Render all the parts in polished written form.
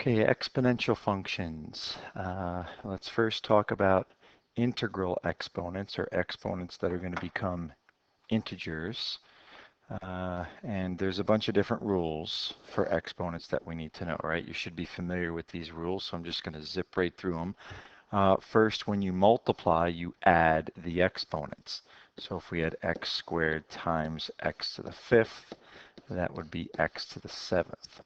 Okay, exponential functions. Let's first talk about integral exponents, or exponents that are going to become integers. And there's a bunch of different rules for exponents that we need to know, right? You should be familiar with these rules, so I'm just going to zip right through them. First, when you multiply, you add the exponents. So if we had x squared times x to the fifth, that would be x to the seventh.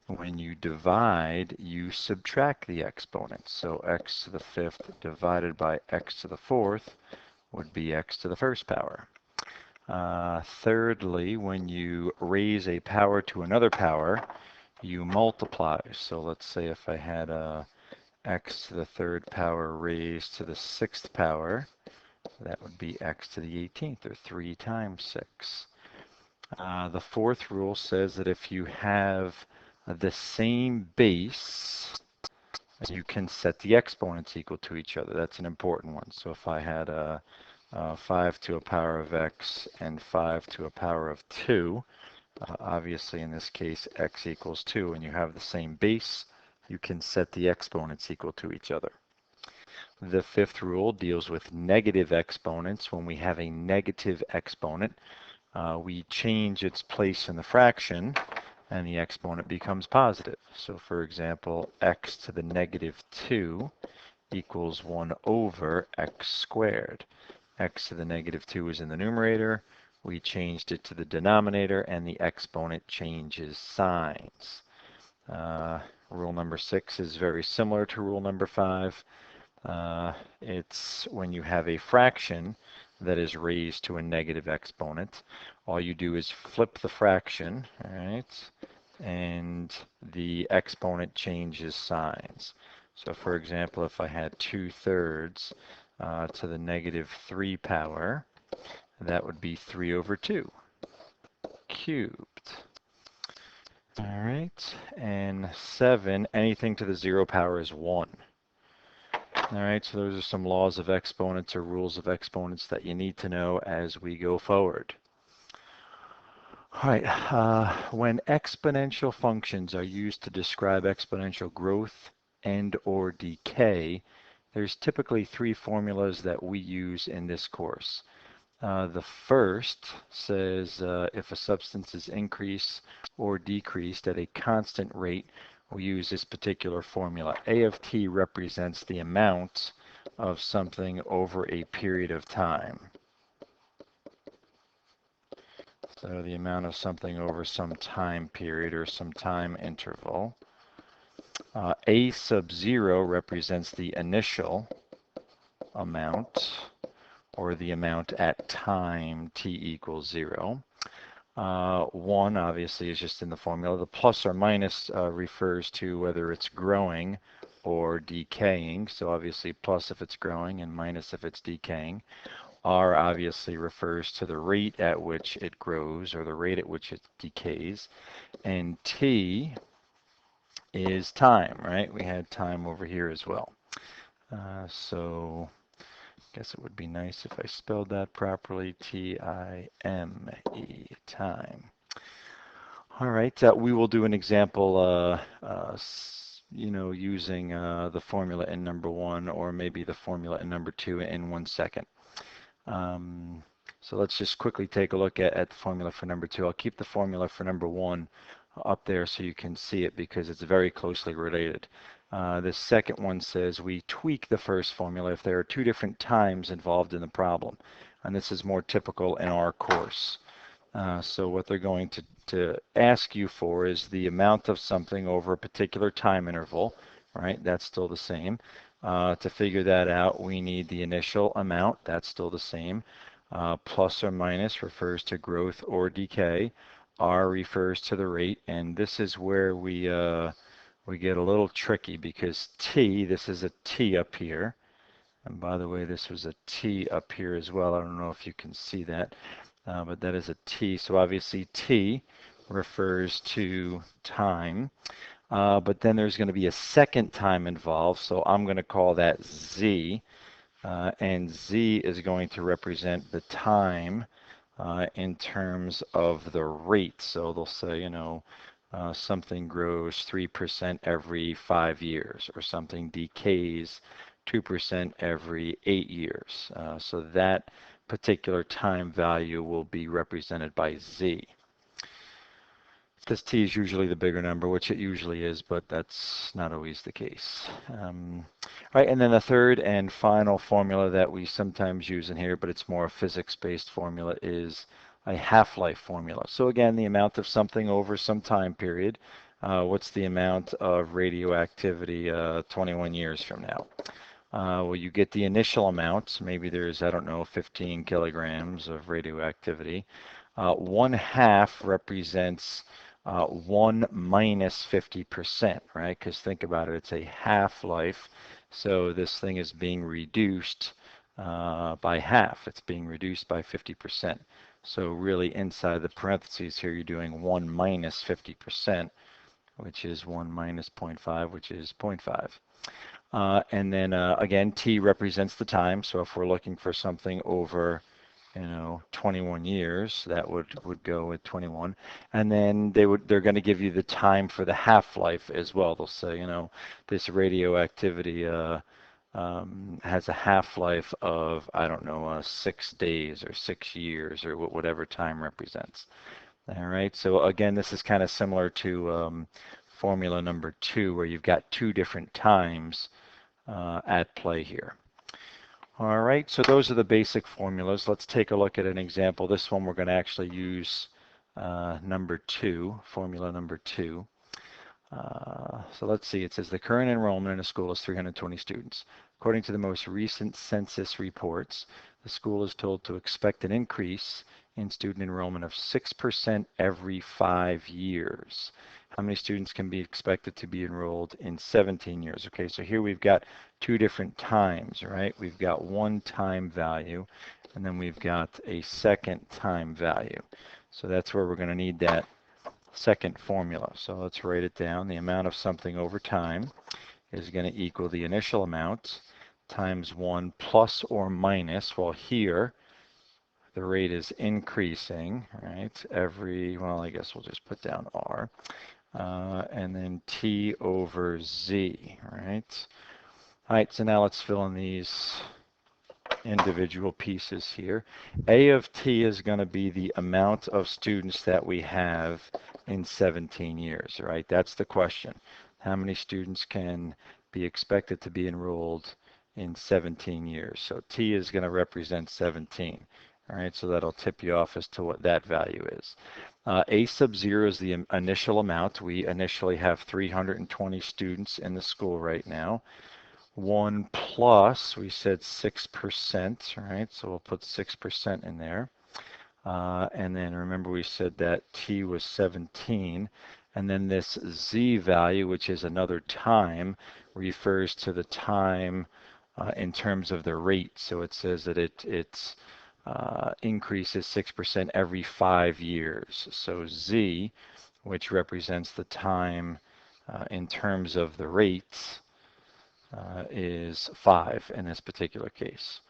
When you divide, you subtract the exponents. So x to the fifth divided by x to the fourth would be x to the first power. Thirdly, when you raise a power to another power, you multiply. So let's say if I had x to the third power raised to the sixth power, that would be x to the 18th, or 3 times 6. The fourth rule says that if you have the same base, you can set the exponents equal to each other. That's an important one. So if I had 5 to a power of x and 5 to a power of 2, obviously in this case x equals 2, and you have the same base, you can set the exponents equal to each other. The fifth rule deals with negative exponents. When we have a negative exponent, we change its place in the fraction, and the exponent becomes positive. So for example, x to the negative 2 equals 1 over x squared. X to the negative 2 is in the numerator. We changed it to the denominator, and the exponent changes signs. Rule number 6 is very similar to rule number 5. It's when you have a fraction that is raised to a negative exponent, all you do is flip the fraction, all right, and the exponent changes signs. So for example, if I had 2/3 to the negative 3 power, that would be 3 over 2 cubed. All right, and 7, anything to the 0 power is 1. All right, so those are some laws of exponents, or rules of exponents, that you need to know as we go forward. All right, when exponential functions are used to describe exponential growth and or decay, there's typically 3 formulas that we use in this course. The first says if a substance is increased or decreased at a constant rate, we use this particular formula. A of t represents the amount of something over a period of time. So the amount of something over some time period or some time interval. A sub 0 represents the initial amount, or the amount at time t equals 0. 1 obviously is just in the formula. The plus or minus refers to whether it's growing or decaying. So obviously plus if it's growing and minus if it's decaying. R obviously refers to the rate at which it grows, or the rate at which it decays. And T is time, right? We had time over here as well. So I guess it would be nice if I spelled that properly. T-I-M-E, time. All right, we will do an example, using the formula in number 1, or maybe the formula in number 2 in 1 second. So let's just quickly take a look at the formula for number 2. I'll keep the formula for number 1 up there so you can see it, because it's very closely related. The second one says we tweak the first formula if there are 2 different times involved in the problem. And this is more typical in our course. So what they're going to ask you for is the amount of something over a particular time interval, right? That's still the same. To figure that out, we need the initial amount. That's still the same. Plus or minus refers to growth or decay. R refers to the rate, and this is where we get a little tricky, because T, this is a T up here. And by the way, this was a T up here as well. I don't know if you can see that, but that is a T. So obviously T refers to time. But then there's going to be a second time involved, so I'm going to call that Z. And Z is going to represent the time in terms of the rate. So they'll say, something grows 3% every 5 years, or something decays 2% every 8 years. So that particular time value will be represented by z. This t is usually the bigger number, which it usually is, but that's not always the case. All right, and then the third and final formula that we sometimes use in here, but it's more a physics-based formula, is a half-life formula. So again, the amount of something over some time period. What's the amount of radioactivity 21 years from now? Well, you get the initial amount. Maybe there's, I don't know, 15 kilograms of radioactivity. 1/2 represents 1 minus 50%, right? Because think about it, it's a half-life. So this thing is being reduced by half. It's being reduced by 50%. So really inside the parentheses here, you're doing 1 minus 50%, which is 1 minus 0.5, which is 0.5. And then again, t represents the time. So if we're looking for something over 21 years, that would go with 21. And then they're going to give you the time for the half-life as well. They'll say, this radioactivity has a half-life of, I don't know, 6 days or 6 years or whatever time represents. All right, so again, this is kind of similar to formula number 2, where you've got 2 different times at play here. All right, so those are the basic formulas. Let's take a look at an example. This one we're going to actually use number 2, formula number 2. So let's see, it says the current enrollment in a school is 320 students. According to the most recent census reports, the school is told to expect an increase in student enrollment of 6% every 5 years. How many students can be expected to be enrolled in 17 years? Okay, so here we've got 2 different times, right? We've got one time value, and then we've got a second time value. So that's where we're going to need that second formula. So let's write it down. The amount of something over time is going to equal the initial amount times 1 plus or minus. Well, here the rate is increasing, right? Well, I guess we'll just put down r. And then t over z, right? All right, so now let's fill in these individual pieces here. A of t is going to be the amount of students that we have in 17 years, right? That's the question. How many students can be expected to be enrolled in 17 years? So t is going to represent 17. All right, so that'll tip you off as to what that value is. A sub 0 is the initial amount. We initially have 320 students in the school right now. 1 plus, we said 6%, right? So we'll put 6% in there. And then remember we said that t was 17. And then this z value, which is another time, refers to the time in terms of the rate. So it says that it increases 6% every 5 years. So z, which represents the time in terms of the rates, is 5 in this particular case.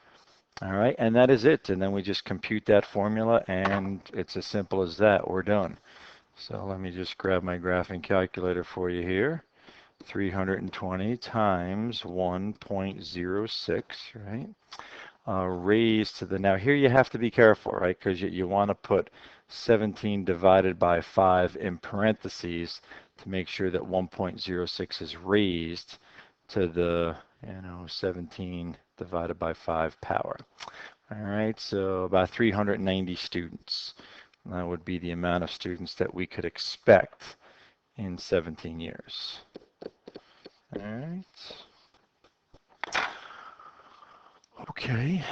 All right, and that is it. And then we just compute that formula, and it's as simple as that. We're done. So let me just grab my graphing calculator for you here. 320 times 1.06, right? Raised to the, now here you have to be careful, right? Because you want to put 17 divided by 5 in parentheses to make sure that 1.06 is raised to the 17 divided by 5 power. All right, so about 390 students. That would be the amount of students that we could expect in 17 years. All right. Okay,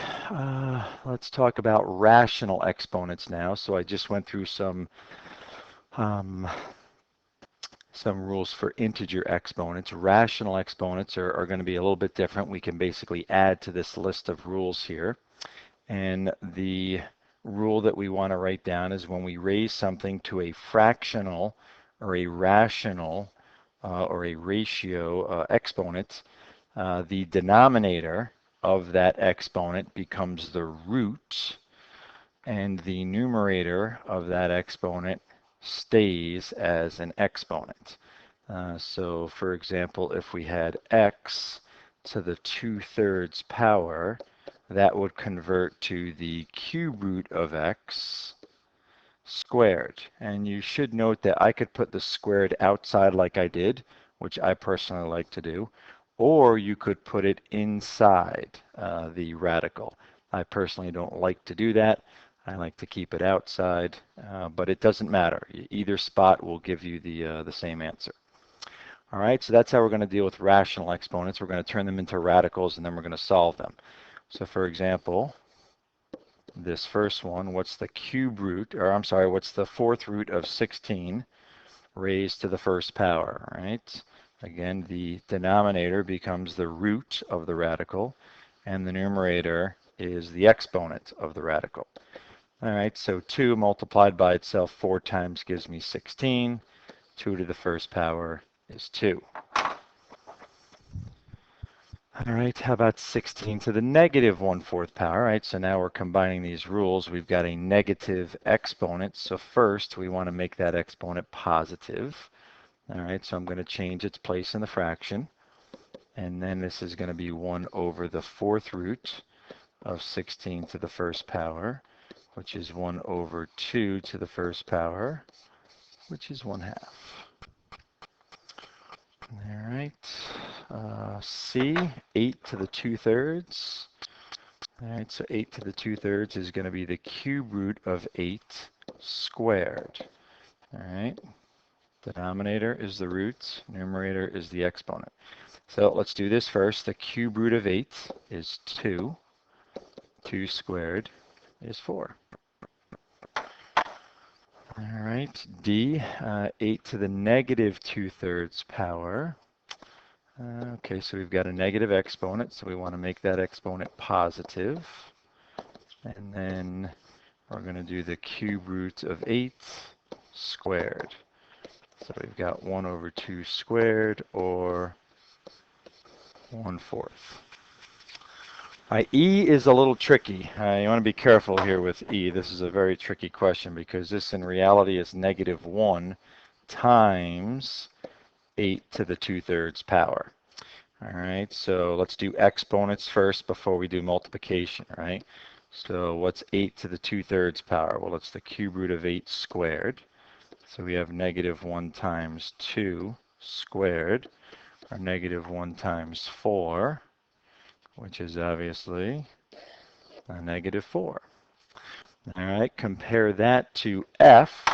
let's talk about rational exponents now. So I just went through some rules for integer exponents. Rational exponents are going to be a little bit different. We can basically add to this list of rules here. And the rule that we want to write down is when we raise something to a fractional or a rational or a ratio exponent, the denominator of that exponent becomes the root, and the numerator of that exponent stays as an exponent. So for example, if we had x to the 2/3 power, that would convert to the cube root of x squared. And you should note that I could put the squared outside like I did, which I personally like to do, or you could put it inside the radical. I personally don't like to do that. I like to keep it outside, but it doesn't matter. Either spot will give you the same answer. All right, so that's how we're going to deal with rational exponents. We're going to turn them into radicals, and then we're going to solve them. So for example, this first one, what's the cube root, or I'm sorry, what's the fourth root of 16 raised to the first power, right? Again, the denominator becomes the root of the radical, and the numerator is the exponent of the radical. All right, so 2 multiplied by itself 4 times gives me 16. 2 to the first power is 2. All right, how about 16 to the negative 1/4 power? All right, so now we're combining these rules. We've got a negative exponent. So first, we want to make that exponent positive. All right, so I'm going to change its place in the fraction. And then this is going to be 1 over the 4th root of 16 to the first power, which is 1 over 2 to the first power, which is 1/2. All right, C, 8 to the 2/3. All right, so 8 to the 2/3 is going to be the cube root of 8 squared. All right, denominator is the root, numerator is the exponent. So let's do this first. The cube root of 8 is 2. 2 squared is 4. All right, D, 8 to the negative 2/3 power. Okay, so we've got a negative exponent, so we want to make that exponent positive. And then we're going to do the cube root of 8 squared. So we've got 1 over 2 squared, or 1/4. E is a little tricky. You want to be careful here with E. This is a very tricky question because this in reality is negative 1 times 8 to the 2/3 power. All right, so let's do exponents first before we do multiplication, right? So what's 8 to the 2/3 power? Well, it's the cube root of 8 squared. So we have negative 1 times 2 squared, or negative 1 times 4, which is obviously a negative 4. All right, compare that to F,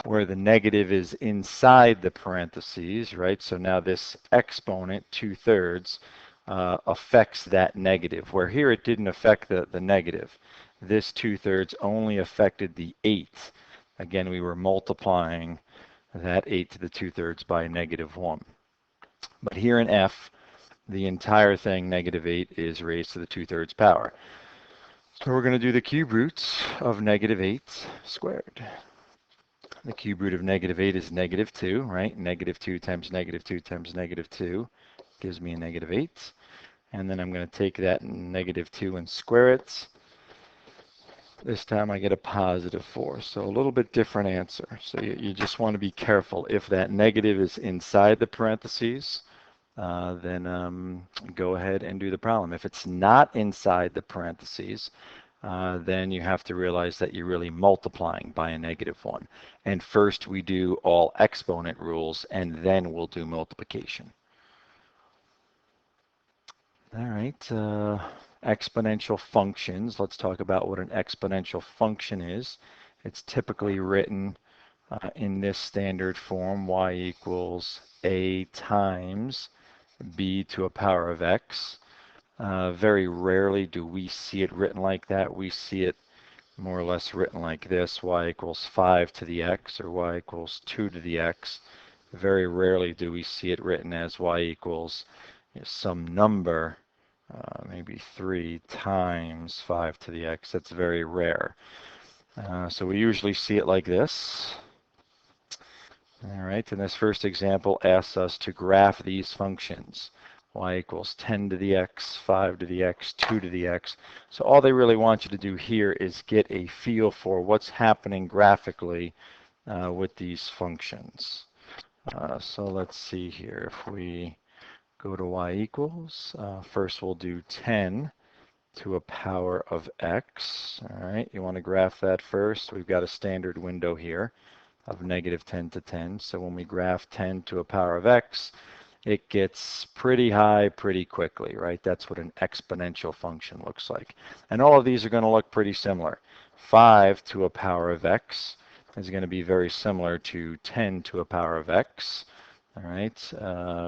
where the negative is inside the parentheses, right? So now this exponent, 2/3, affects that negative, where here it didn't affect the negative. This 2/3 only affected the 8. Again, we were multiplying that 8 to the 2/3 by negative 1. But here in F, the entire thing, negative 8, is raised to the 2/3 power. So we're going to do the cube roots of negative 8 squared. The cube root of negative 8 is negative 2, right? Negative 2 times negative 2 times negative 2 gives me a negative 8. And then I'm going to take that negative 2 and square it. This time I get a positive 4. So a little bit different answer. So you just want to be careful. If that negative is inside the parentheses, then go ahead and do the problem. If it's not inside the parentheses, then you have to realize that you're really multiplying by a negative 1. And first we do all exponent rules, and then we'll do multiplication. All right, exponential functions. Let's talk about what an exponential function is. It's typically written in this standard form, y equals a times b to a power of x. Very rarely do we see it written like that. We see it more or less written like this, y equals 5 to the x, or y equals 2 to the x. Very rarely do we see it written as y equals some number, maybe 3 times 5 to the x. That's very rare. So we usually see it like this. All right, and this first example asks us to graph these functions. Y equals 10 to the x, 5 to the x, 2 to the x. So all they really want you to do here is get a feel for what's happening graphically with these functions. So let's see here. If we go to y equals, first we'll do 10 to a power of x. All right, you want to graph that first. We've got a standard window here of negative 10 to 10. So when we graph 10 to a power of x, it gets pretty high pretty quickly, right? That's what an exponential function looks like. And all of these are going to look pretty similar. 5 to a power of x is going to be very similar to 10 to a power of x. All right,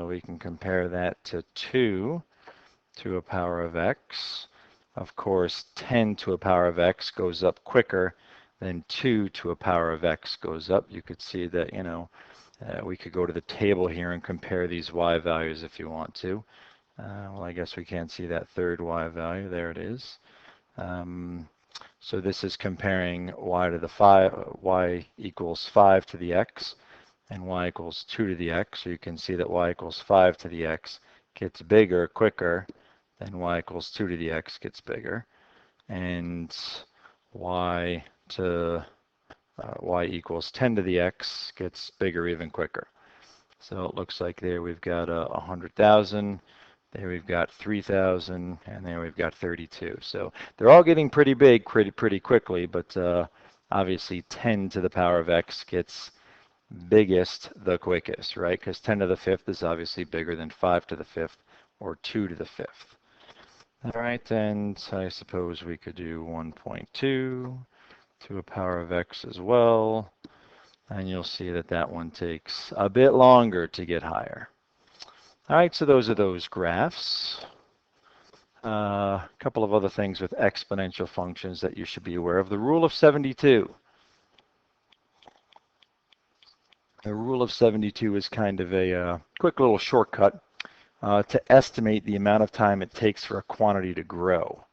we can compare that to 2 to a power of x. Of course, 10 to a power of x goes up quicker than 2 to a power of x goes up. You could see that, we could go to the table here and compare these y values if you want to. Well, I guess we can't see that third y value. There it is. So this is comparing y to the 5, y equals 5 to the x, and y equals 2 to the x. So you can see that y equals 5 to the x gets bigger quicker than y equals 2 to the x gets bigger. And y equals 10 to the x gets bigger even quicker. So it looks like there we've got 100,000, there we've got 3,000, and there we've got 32. So they're all getting pretty big pretty quickly, but obviously 10 to the power of x gets biggest the quickest, right? Because 10 to the fifth is obviously bigger than 5 to the fifth or 2 to the fifth. All right, and I suppose we could do 1.2 to a power of x as well. And you'll see that that one takes a bit longer to get higher. All right, so those are those graphs. A couple of other things with exponential functions that you should be aware of. The rule of 72. The rule of 72 is kind of a quick little shortcut to estimate the amount of time it takes for a quantity to grow.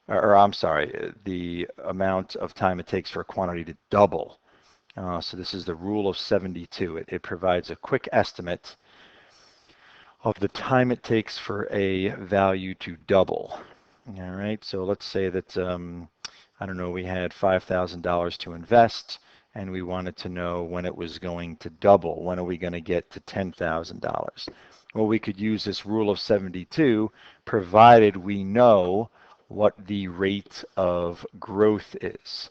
Or I'm sorry, the amount of time it takes for a quantity to double. So this is the rule of 72. It provides a quick estimate of the time it takes for a value to double. All right, so let's say that, I don't know, we had $5,000 to invest and we wanted to know when it was going to double. When are we going to get to $10,000? Well, we could use this rule of 72 provided we know what the rate of growth is.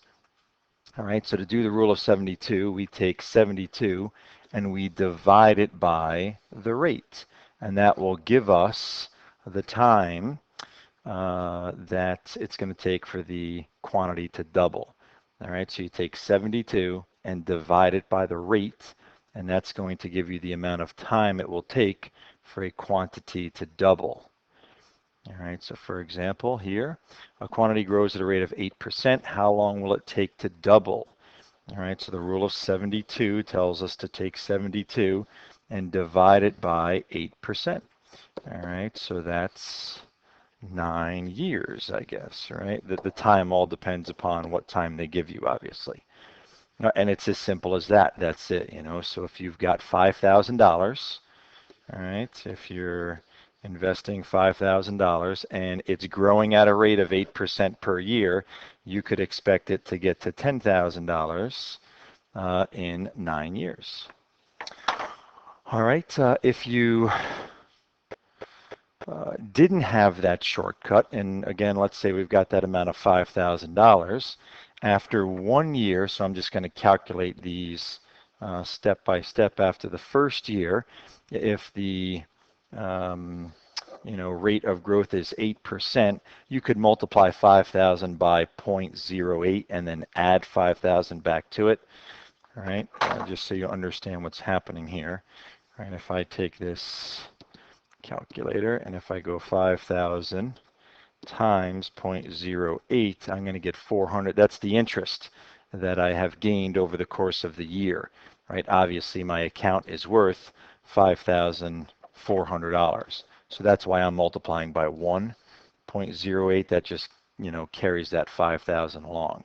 All right, so to do the rule of 72, we take 72 and we divide it by the rate. And that will give us the time that it's going to take for the quantity to double. All right, so you take 72 and divide it by the rate, and that's going to give you the amount of time it will take for a quantity to double. All right, so for example here, a quantity grows at a rate of 8%. How long will it take to double? All right, so the rule of 72 tells us to take 72 and divide it by 8%. All right, so that's 9 years, I guess, right? The time all depends upon what time they give you, obviously. And it's as simple as that. That's it, So if you've got $5,000, all right, if you're investing $5,000 and it's growing at a rate of 8% per year, you could expect it to get to $10,000 in 9 years. All right, if you didn't have that shortcut, and again, let's say we've got that amount of $5,000, after 1 year, so I'm just going to calculate these step by step. After the first year, if the rate of growth is 8%, you could multiply 5,000 by 0.08 and then add 5,000 back to it. All right, just so you understand what's happening here. All right, if I take this calculator and if I go 5,000 times 0.08, I'm going to get 400. That's the interest that I have gained over the course of the year, right? Obviously, my account is worth $5,400. So that's why I'm multiplying by 1.08. That just, carries that 5,000 along.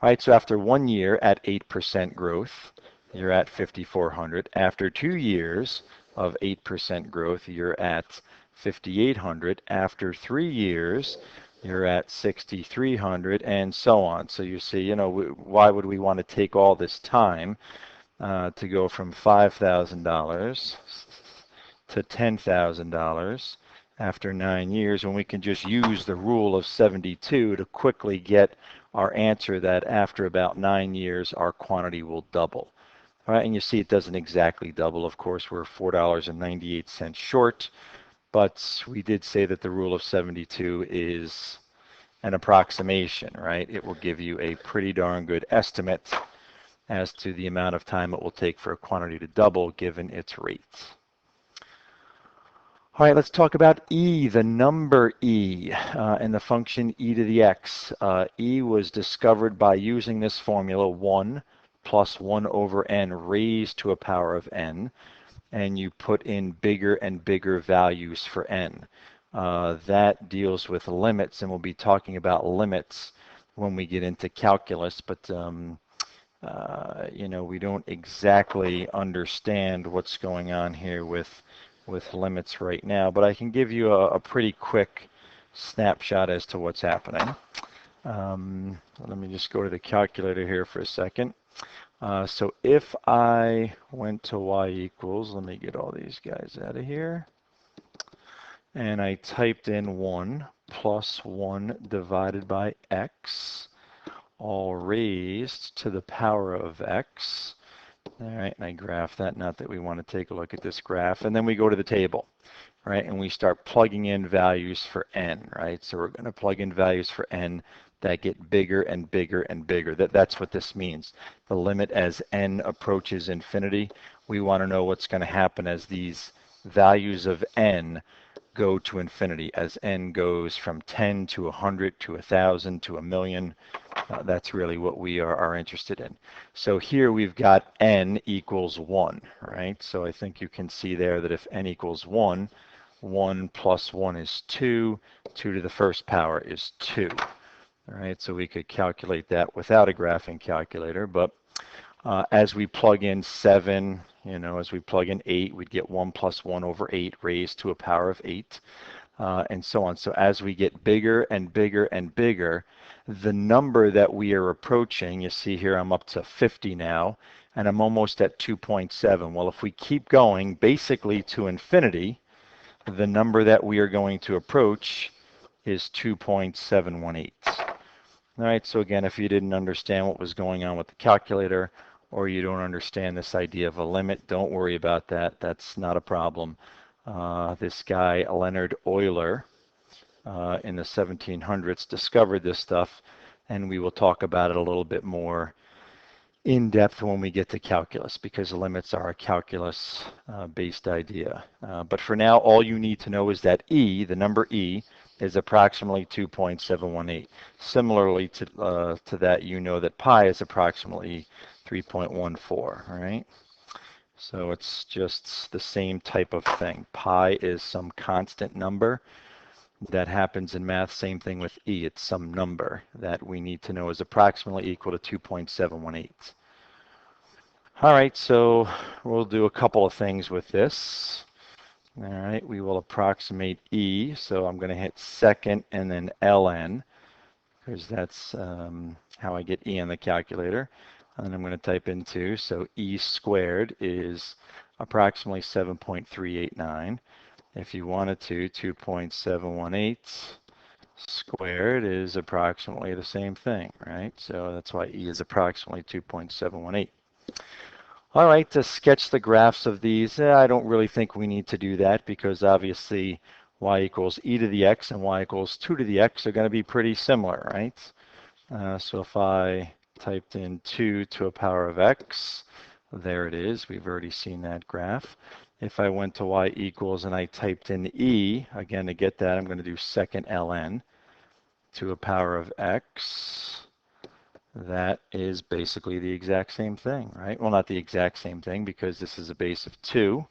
All right, so after 1 year at 8% growth, you're at 5,400. After 2 years of 8% growth, you're at 5,800. After 3 years, you're at 6,300, and so on. So you see, you know, why would we want to take all this time to go from $5,000 to $10,000 after 9 years when we can just use the rule of 72 to quickly get our answer that after about 9 years our quantity will double. All right, and you see it doesn't exactly double. Of course, we're $4.98 short, but we did say that the rule of 72 is an approximation, right? It will give you a pretty darn good estimate as to the amount of time it will take for a quantity to double given its rate. All right, let's talk about e, the number e, and the function e to the x. E was discovered by using this formula, 1 plus 1 over n raised to a power of n, and you put in bigger and bigger values for n. That deals with limits, and we'll be talking about limits when we get into calculus, but you know, we don't exactly understand what's going on here with limits right now, but I can give you a pretty quick snapshot as to what's happening. Let me just go to the calculator here for a second. So if I went to y equals, let me get all these guys out of here, and I typed in 1 plus 1 divided by x, all raised to the power of x. All right, and I graph that, not that we want to take a look at this graph. And then we go to the table, right, and we start plugging in values for n, right? So we're going to plug in values for n that get bigger and bigger and bigger. That's what this means. The limit as n approaches infinity, we want to know what's going to happen as these values of n go to infinity, as n goes from 10 to 100 to 1,000 to 1,000,000. That's really what we are interested in. So here we've got n equals 1, right? So I think you can see there that if n equals 1, 1 plus 1 is 2, 2 to the first power is 2. All right, so we could calculate that without a graphing calculator, but as we plug in 7, you know, as we plug in 8, we'd get 1 plus 1 over 8 raised to a power of 8, and so on. So as we get bigger and bigger and bigger, the number that we are approaching, you see here I'm up to 50 now, and I'm almost at 2.7. Well, if we keep going basically to infinity, the number that we are going to approach is 2.718. All right, so again, if you didn't understand what was going on with the calculator, or you don't understand this idea of a limit, don't worry about that. That's not a problem. This guy, Leonard Euler, in the 1700s, discovered this stuff, and we will talk about it a little bit more in depth when we get to calculus, because limits are a calculus-based idea. But for now, all you need to know is that e, the number e, is approximately 2.718. Similarly to that, you know that pi is approximately 3.14, all right? So it's just the same type of thing. Pi is some constant number that happens in math. Same thing with e. It's some number that we need to know is approximately equal to 2.718. All right, so we'll do a couple of things with this. All right, we will approximate e. So I'm going to hit second and then ln, because that's how I get e on the calculator. And I'm going to type in 2. So e squared is approximately 7.389. If you wanted to, 2.718 squared is approximately the same thing, right? So that's why e is approximately 2.718. All right, to sketch the graphs of these, I don't really think we need to do that, because obviously y equals e to the x and y equals 2 to the x are going to be pretty similar, right? So if I typed in 2 to a power of x, there it is. We've already seen that graph. If I went to y equals and I typed in e, again, to get that, I'm going to do second ln to a power of x. That is basically the exact same thing, right? Well, not the exact same thing, because this is a base of 2,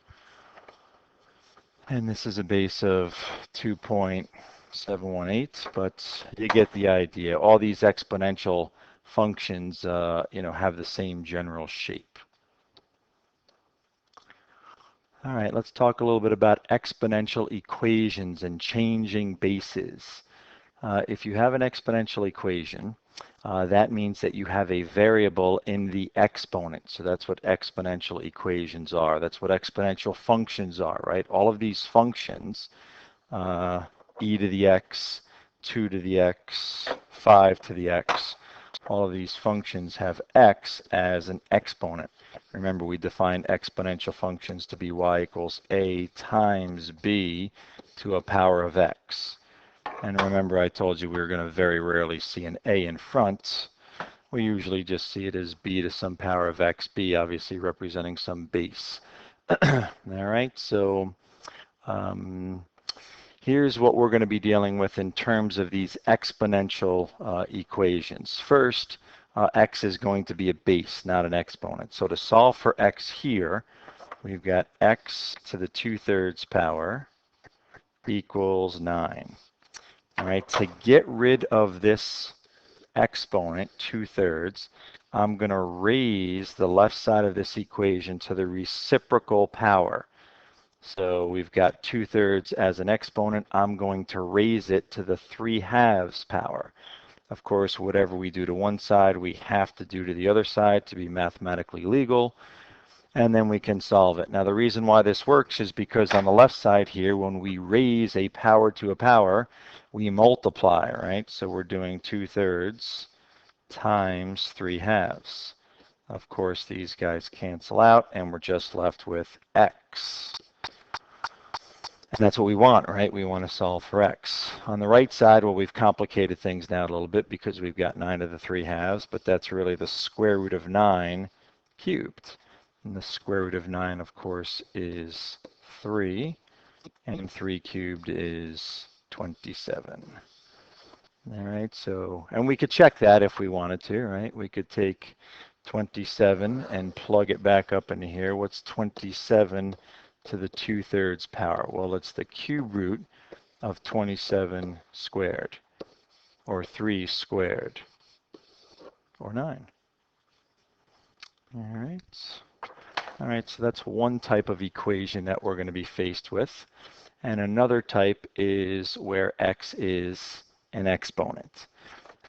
and this is a base of 2.718, but you get the idea. All these exponential functions, you know, have the same general shape. All right, let's talk a little bit about exponential equations and changing bases. If you have an exponential equation, that means that you have a variable in the exponent. So that's what exponential equations are. That's what exponential functions are, right? All of these functions, e to the x, 2 to the x, 5 to the x, all of these functions have x as an exponent. Remember, we define exponential functions to be y equals a times b to a power of x. And remember, I told you we were going to very rarely see an a in front. We usually just see it as b to some power of x, b obviously representing some base. All right, so here's what we're going to be dealing with in terms of these exponential equations. First, x is going to be a base, not an exponent. So to solve for x here, we've got x to the 2/3 power equals 9. All right, to get rid of this exponent, 2/3, I'm going to raise the left side of this equation to the reciprocal power. So we've got 2/3 as an exponent. I'm going to raise it to the 3/2 power. Of course, whatever we do to one side, we have to do to the other side to be mathematically legal, and then we can solve it. Now, the reason why this works is because on the left side here, when we raise a power to a power, we multiply, right? So we're doing 2/3 times 3/2. Of course, these guys cancel out, and we're just left with x. And that's what we want, right? We want to solve for x. On the right side, well, we've complicated things now a little bit because we've got 9 to the 3/2, but that's really the square root of 9 cubed. And the square root of 9, of course, is 3, and 3 cubed is 27. All right, so, and we could check that if we wanted to, right? We could take 27 and plug it back up into here. What's 27 to the 2/3 power? Well, it's the cube root of 27 squared, or 3 squared, or 9. All right. All right, so that's one type of equation that we're going to be faced with. And another type is where x is an exponent.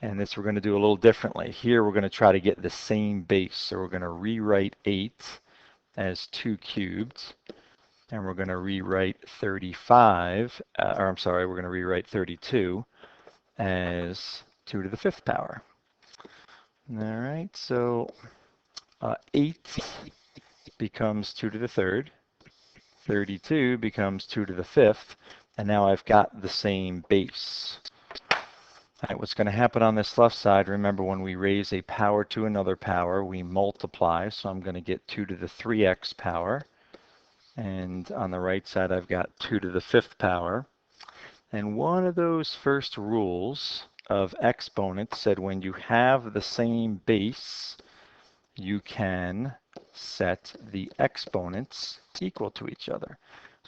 And this we're going to do a little differently. Here we're going to try to get the same base. So we're going to rewrite 8 as 2 cubed. And we're going to rewrite 35, or I'm sorry, we're going to rewrite 32 as 2 to the 5th power. All right, so 8 becomes 2 to the 3rd. 32 becomes 2 to the 5th. And now I've got the same base. All right, what's going to happen on this left side, remember when we raise a power to another power, we multiply. So I'm going to get 2 to the 3x power. And on the right side, I've got 2 to the 5th power. And one of those first rules of exponents said when you have the same base, you can set the exponents equal to each other.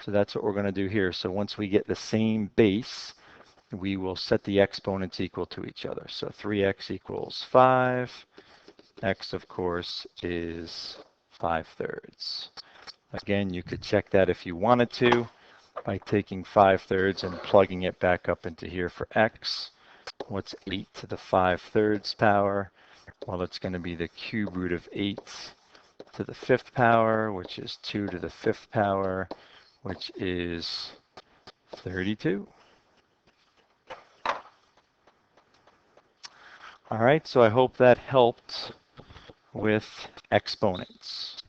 So that's what we're going to do here. So once we get the same base, we will set the exponents equal to each other. So 3x equals 5. X, of course, is 5/3. Again, you could check that if you wanted to by taking 5/3 and plugging it back up into here for x. What's 8 to the 5/3 power? Well, it's going to be the cube root of 8 to the 5th power, which is 2 to the 5th power, which is 32. All right, so I hope that helped with exponents.